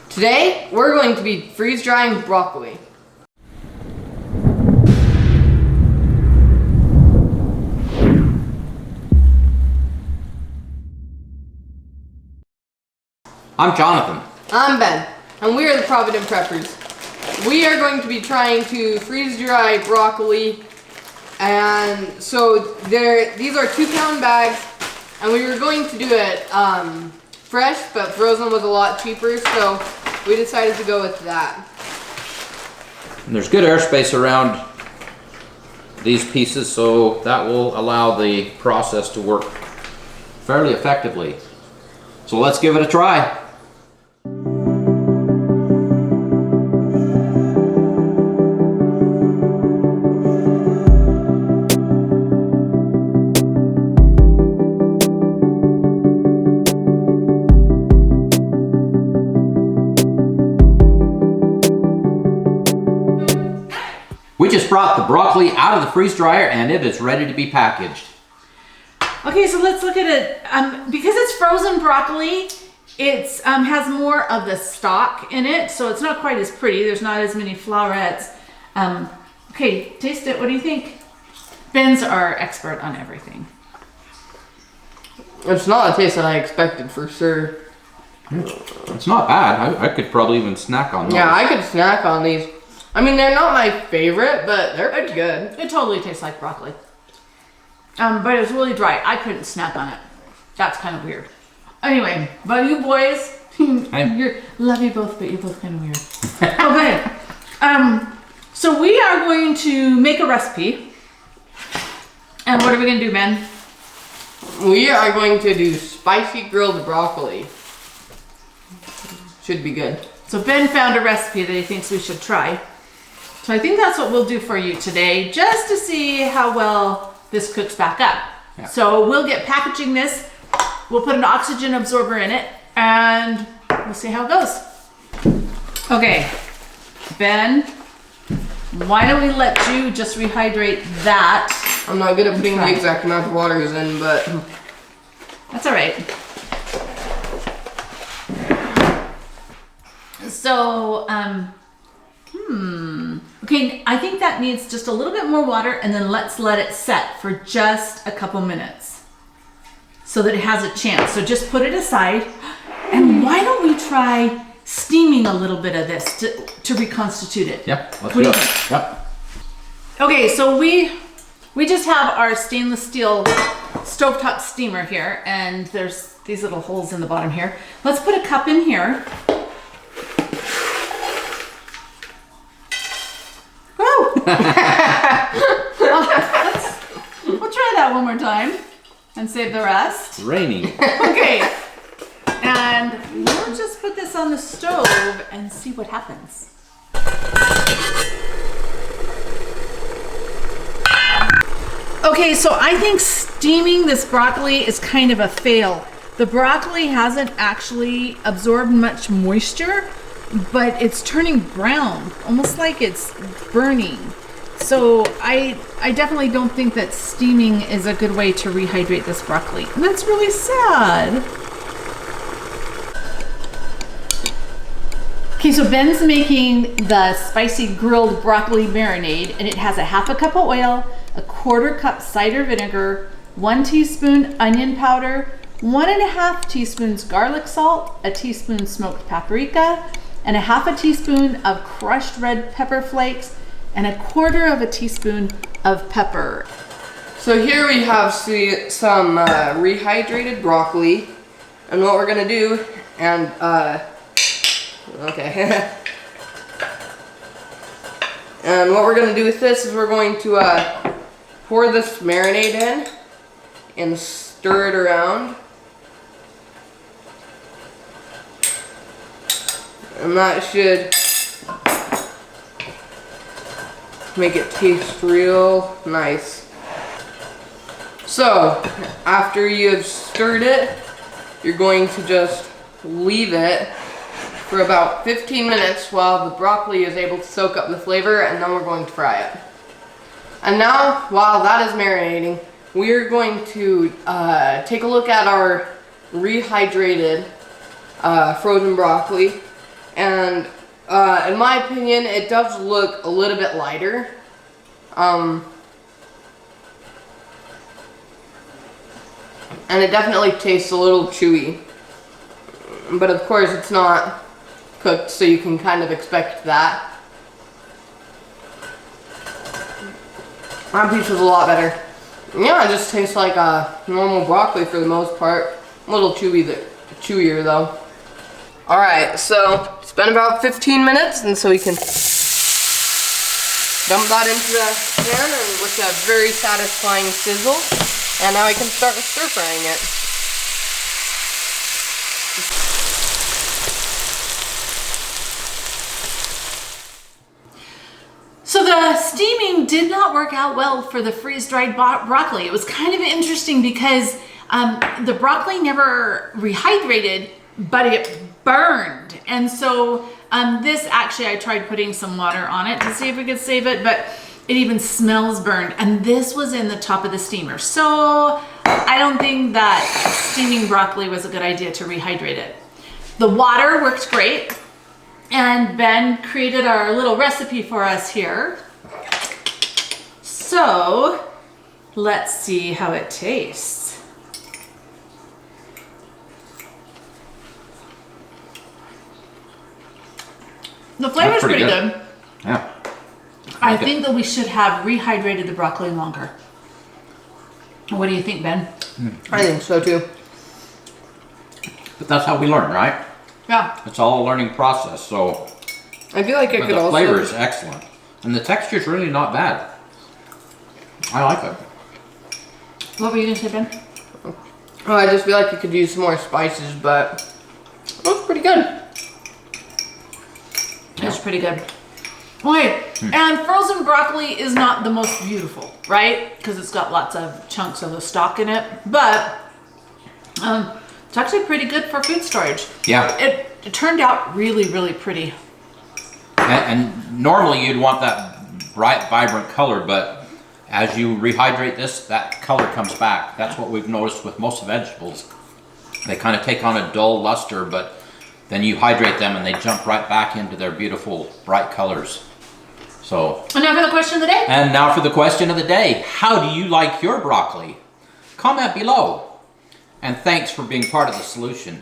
Today, we're going to be freeze drying broccoli. I'm Jonathan. I'm Ben, and we are the Provident Preppers. We are going to be trying to freeze dry broccoli, and so these are 2-pound bags, and we were going to do it fresh, but frozen was a lot cheaper, so we decided to go with that. And there's good airspace around these pieces, so that will allow the process to work fairly effectively. So let's give it a try. We just brought the broccoli out of the freeze dryer and it is ready to be packaged. Okay, so let's look at it. Because it's frozen broccoli, it has more of the stalk in it, so it's not quite as pretty. There's not as many florets. Okay, taste it. What do you think? Ben's our expert on everything. It's not a taste that I expected for sure. It's not bad. I could probably even snack on those. Yeah, I could snack on these. I mean, they're not my favorite, but they're pretty good. It totally tastes like broccoli. But it's really dry. I couldn't snack on it. That's kind of weird. Anyway, but you boys, love you both, but you're both kind of weird. Okay. So we are going to make a recipe. And what are we going to do, Ben? We are going to do spicy grilled broccoli. Should be good. So Ben found a recipe that he thinks we should try. So I think that's what we'll do for you today, just to see how well this cooks back up. Yeah. So we'll get packaging this, we'll put an oxygen absorber in it, and we'll see how it goes. Okay, Ben, why don't we let you just rehydrate that? I'm not good at putting the exact amount of waters in, but that's all right. So, okay, I think that needs just a little bit more water, and then let's let it set for just a couple minutes so that it has a chance. So just put it aside, and why don't we try steaming a little bit of this to reconstitute it? Yep, let's do it. Yep. Okay, so we just have our stainless steel stovetop steamer here, and there's these little holes in the bottom here. Let's put a cup in here. We'll try that one more time and save the rest. Raining. Okay, and we'll just put this on the stove and see what happens. Okay, so I think steaming this broccoli is kind of a fail. The broccoli hasn't actually absorbed much moisture, but it's turning brown, almost like it's burning. So I definitely don't think that steaming is a good way to rehydrate this broccoli. And that's really sad. Okay, so Ben's making the spicy grilled broccoli marinade, and it has a 1/2 cup of oil, a 1/4 cup cider vinegar, 1 teaspoon onion powder, 1.5 teaspoons garlic salt, a teaspoon smoked paprika, and a 1/2 teaspoon of crushed red pepper flakes, and a 1/4 teaspoon of pepper. So here we have some rehydrated broccoli, and what we're gonna do, and okay, and what we're gonna do with this is we're going to pour this marinade in and stir it around, and that should make it taste real nice. So after you've stirred it, you're going to just leave it for about 15 minutes while the broccoli is able to soak up the flavor, and then we're going to fry it. And now, while that is marinating, we're going to take a look at our rehydrated frozen broccoli And in my opinion, it does look a little bit lighter. And it definitely tastes a little chewy. But of course it's not cooked, so you can kind of expect that. That piece was a lot better. Yeah, it just tastes like normal broccoli for the most part. A little chewier though. Alright, so it's been about 15 minutes, and so we can dump that into the pan and with a very satisfying sizzle. And now I can start stir frying it. So the steaming did not work out well for the freeze-dried broccoli. It was kind of interesting because the broccoli never rehydrated, but it burned. And so this actually, I tried putting some water on it to see if we could save it, but it even smells burned. And this was in the top of the steamer. So I don't think that steaming broccoli was a good idea to rehydrate it. The water worked great. And Ben created our little recipe for us here. So let's see how it tastes. The flavor's pretty good. Yeah. I think that we should have rehydrated the broccoli longer. What do you think, Ben? I think so too. But that's how we learn, right? Yeah. It's all a learning process, so I feel like it could the also... flavor is excellent. And the texture is really not bad. I like it. What were you gonna say, Ben? Oh, I just feel like you could use some more spices, but it was pretty good. It's pretty good. Okay, and frozen broccoli is not the most beautiful, right? Because it's got lots of chunks of the stalk in it, but it's actually pretty good for food storage. Yeah. It turned out really, really pretty. And normally you'd want that bright, vibrant color, but as you rehydrate this, that color comes back. That's what we've noticed with most vegetables. They kind of take on a dull luster, but then you hydrate them and they jump right back into their beautiful, bright colors. So. And now for the question of the day. And now for the question of the day. How do you like your broccoli? Comment below. And thanks for being part of the solution.